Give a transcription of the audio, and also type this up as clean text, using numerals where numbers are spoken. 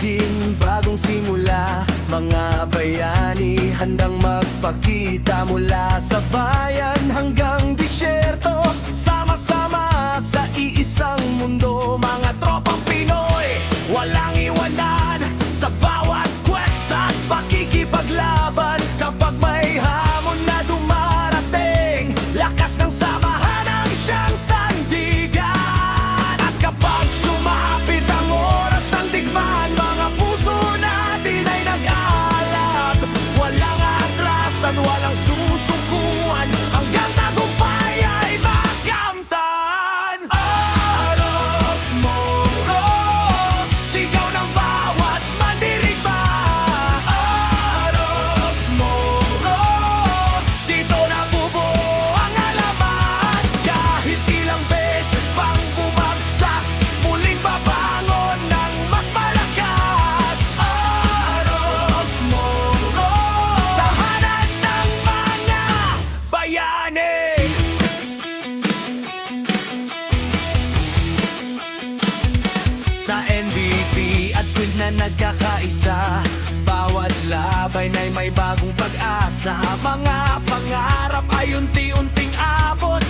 maging bagong simula. Mga bayani handang magpakita mula sa bayan hanggang disyerto. Sama-sama sa iisang mundo, mga tropang Pinoy, walang iwanan sa bawat kwesta at pakikipaglaban. Kapag may hamon na dumarating, lakas ng samahan ang siyang sandigan. At kapag sumapit ang oras ng digmaan, mga puso natin ay nag-aalab. Walang atrasan, walang susukuan, hanggang tagumpay ay makamtan. Arok Moro, sigaw ng bawat mandirigma. Arok Moro, dito nabubuo ang alamat. Kahit ilang beses pang bumagsak, muling babangon ng mas malakas. Arok Moro, tahanan ng mga bayani. Sa NBP at Quid na nagkakaisa, bawat laban ay may bagong pag-asa. Mga pangarap ay unti-unting abot,